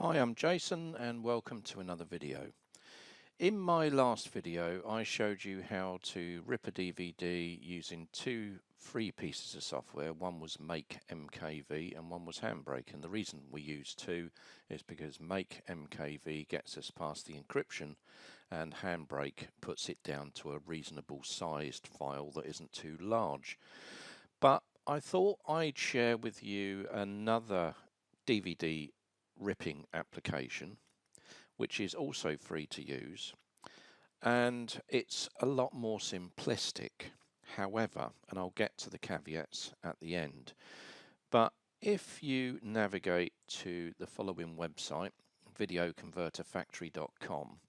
Hi, I'm Jason and welcome to another video. In my last video I showed you how to rip a DVD using two free pieces of software. One was Make MKV and one was Handbrake, and the reason we use two is because Make MKV gets us past the encryption and Handbrake puts it down to a reasonable sized file that isn't too large. But I thought I'd share with you another DVD ripping application which is also free to use, and it's a lot more simplistic. However, and I'll get to the caveats at the end, but if you navigate to the following website, videoconverterfactory.com,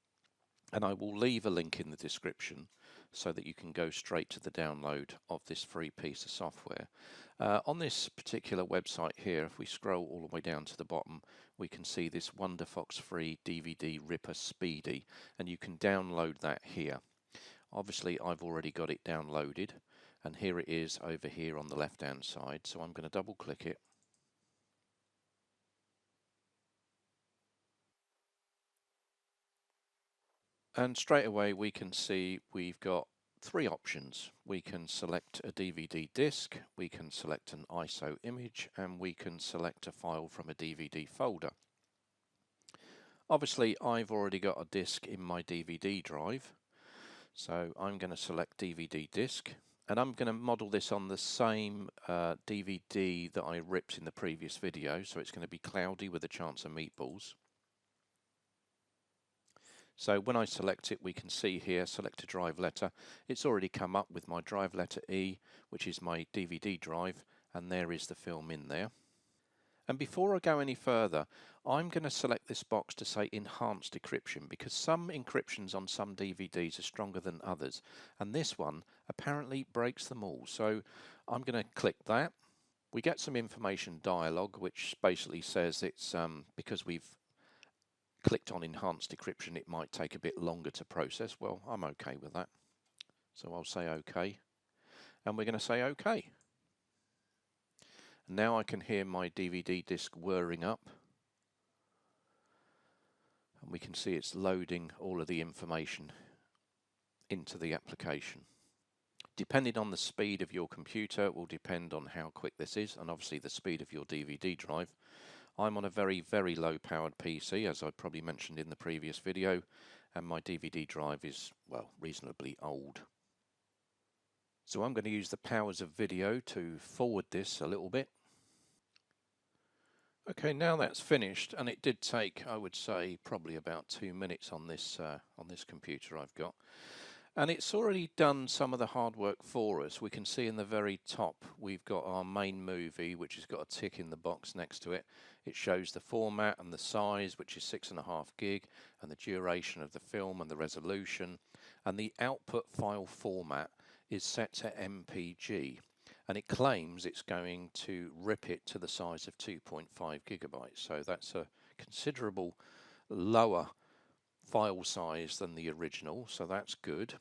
and I will leave a link in the description so that you can go straight to the download of this free piece of software. On this particular website here, if we scroll all the way down to the bottom, we can see this WonderFox free DVD ripper Speedy, and you can download that here. Obviously I've already got it downloaded, and here it is over here on the left hand side, so I'm going to double click it. And straight away we can see we've got three options. We can select a DVD disc, we can select an ISO image, and we can select a file from a DVD folder. Obviously I've already got a disc in my DVD drive, so I'm going to select DVD disc, and I'm going to model this on the same DVD that I ripped in the previous video, so it's going to be cloudy with a chance of meatballs. So when I select it, we can see here, select a drive letter. It's already come up with my drive letter E, which is my DVD drive, and there is the film in there. And before I go any further, I'm going to select this box to say enhanced encryption, because some encryptions on some DVDs are stronger than others, and this one apparently breaks them all. So I'm going to click that. We get some information dialog, which basically says it's because we've clicked on enhanced encryption, it might take a bit longer to process. Well, I'm okay with that, so I'll say okay, and we're going to say okay. And now I can hear my DVD disc whirring up, and we can see it's loading all of the information into the application. Depending on the speed of your computer, it will depend on how quick this is, and obviously the speed of your DVD drive. I'm on a very low powered PC, as I probably mentioned in the previous video, and my DVD drive is, well, reasonably old. So I'm going to use the powers of video to forward this a little bit. Okay, now that's finished, and it did take, I would say, probably about 2 minutes on this computer I've got. And it's already done some of the hard work for us. We can see in the very top we've got our main movie, which has got a tick in the box next to it. It shows the format and the size, which is 6.5 gig, and the duration of the film and the resolution. And the output file format is set to MPG, and it claims it's going to rip it to the size of 2.5 gigabytes. So that's a considerable lower file size than the original, so that's good.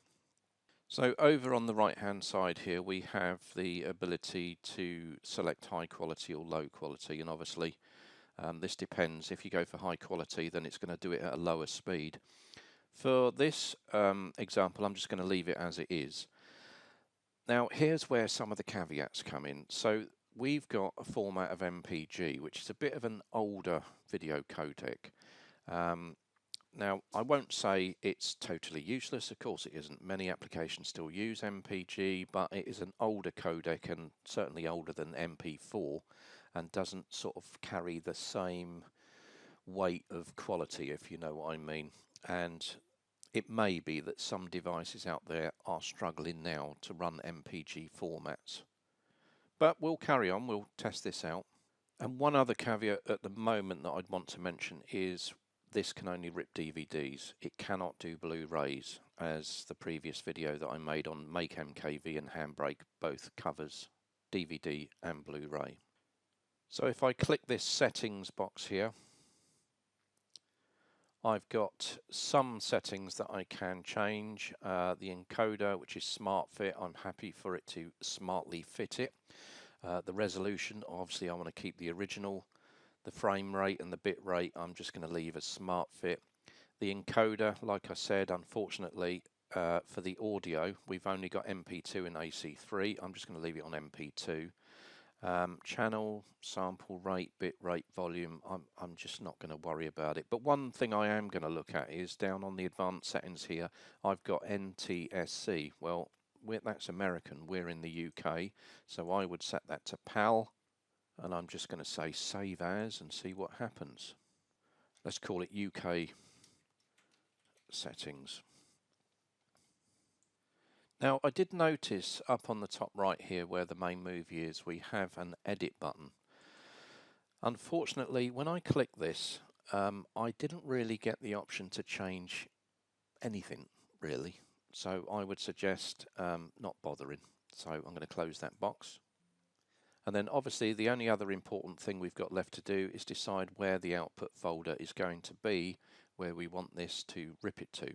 So over on the right hand side here we have the ability to select high quality or low quality, and obviously this depends. If you go for high quality, then it's going to do it at a lower speed. For this example, I'm just going to leave it as it is. Now here's where some of the caveats come in. So we've got a format of MPG, which is a bit of an older video codec. Now, I won't say it's totally useless, of course it isn't. Many applications still use MPG, but it is an older codec, and certainly older than MP4, and doesn't sort of carry the same weight of quality, if you know what I mean. And it may be that some devices out there are struggling now to run MPG formats. But we'll carry on, we'll test this out. And one other caveat at the moment that I'd want to mention is this can only rip DVDs. It cannot do Blu-rays, as the previous video that I made on Make MKV and Handbrake both covers DVD and Blu-ray. So if I click this settings box here, I've got some settings that I can change. The encoder, which is Smart Fit, I'm happy for it to smartly fit it. The resolution, obviously I want to keep the original. The frame rate and the bit rate I'm just going to leave as smart fit. The encoder, like I said, unfortunately for the audio we've only got MP2 and AC3. I'm just going to leave it on MP2. Channel, sample rate, bit rate, volume, I'm just not going to worry about it. But one thing I am going to look at is down on the advanced settings here, I've got NTSC. Well, that's American, we're in the UK, so I would set that to PAL, and I'm just going to say save as and see what happens. Let's call it UK settings. Now, I did notice up on the top right here where the main movie is, we have an edit button. Unfortunately, when I click this, I didn't really get the option to change anything, really. So I would suggest not bothering. So I'm going to close that box. And then obviously the only other important thing we've got left to do is decide where the output folder is going to be, where we want this to rip it to.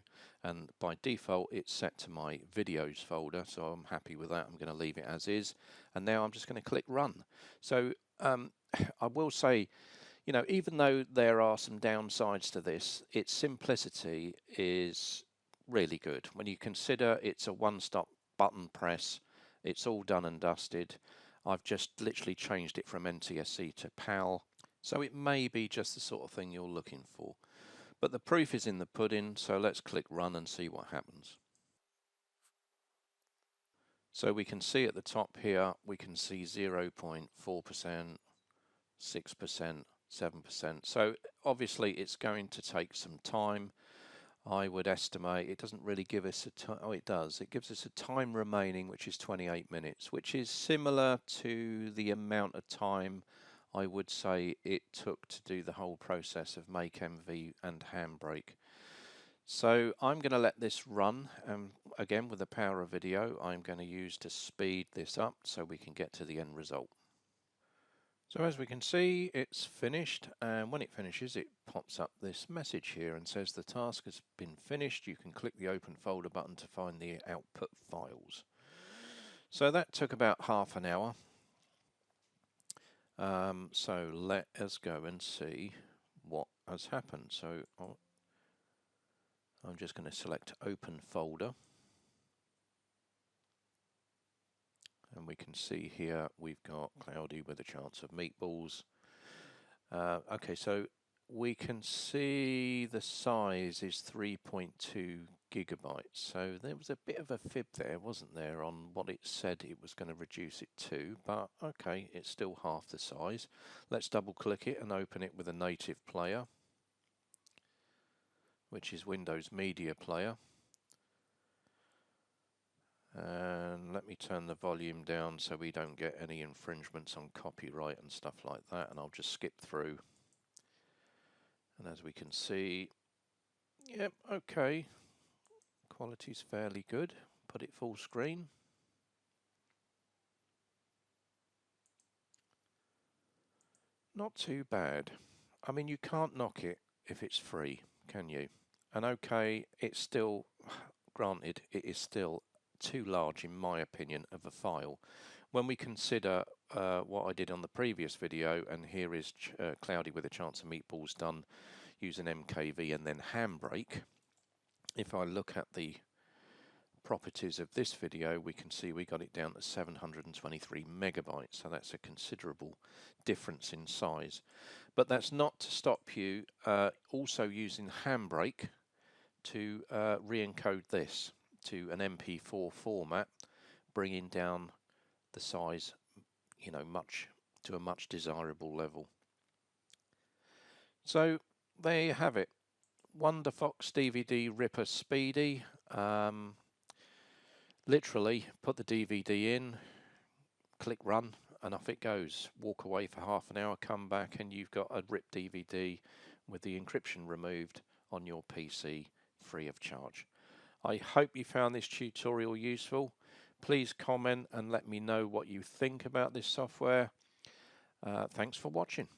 And by default it's set to my videos folder, so I'm happy with that. I'm going to leave it as is, and now I'm just going to click run. So I will say, you know, even though there are some downsides to this, its simplicity is really good. When you consider it's a one-stop button press, it's all done and dusted. I've just literally changed it from NTSC to PAL, so it may be just the sort of thing you're looking for. But the proof is in the pudding, so let's click run and see what happens. So we can see at the top here, we can see 0.4%, 6%, 7%. So obviously it's going to take some time. I would estimate it doesn't really give us a time. Oh, it does. It gives us a time remaining, which is 28 minutes, which is similar to the amount of time I would say it took to do the whole process of make MV and handbrake. So I'm going to let this run, and again with the power of video I'm going to use to speed this up so we can get to the end result. So as we can see, it's finished, and when it finishes it pops up this message here and says the task has been finished. You can click the open folder button to find the output files. So that took about half an hour. So let us go and see what has happened. So I'm just going to select open folder, and we can see here we've got Cloudy with a Chance of Meatballs. Okay, so we can see the size is 3.2 gigabytes. So there was a bit of a fib there, wasn't there, on what it said it was going to reduce it to, but okay, it's still half the size. Let's double click it and open it with a native player, which is Windows Media Player. And let me turn the volume down so we don't get any infringements on copyright and stuff like that, and I'll just skip through. And as we can see, yep, okay, quality's fairly good. Put it full screen. Not too bad. I mean, you can't knock it if it's free, can you? And okay, it's still, granted, it is still too large in my opinion of a file. When we consider what I did on the previous video, and here is Cloudy with a Chance of Meatballs done using MKV and then handbrake. If I look at the properties of this video, we can see we got it down to 723 megabytes, so that's a considerable difference in size. But that's not to stop you also using handbrake to re-encode this to an MP4 format, bringing down the size, you know, to a much desirable level. So there you have it, WonderFox DVD Ripper Speedy. Literally put the DVD in, click run, and off it goes. Walk away for half an hour, come back, and you've got a ripped DVD with the encryption removed on your PC free of charge. I hope you found this tutorial useful. Please comment and let me know what you think about this software. Thanks for watching.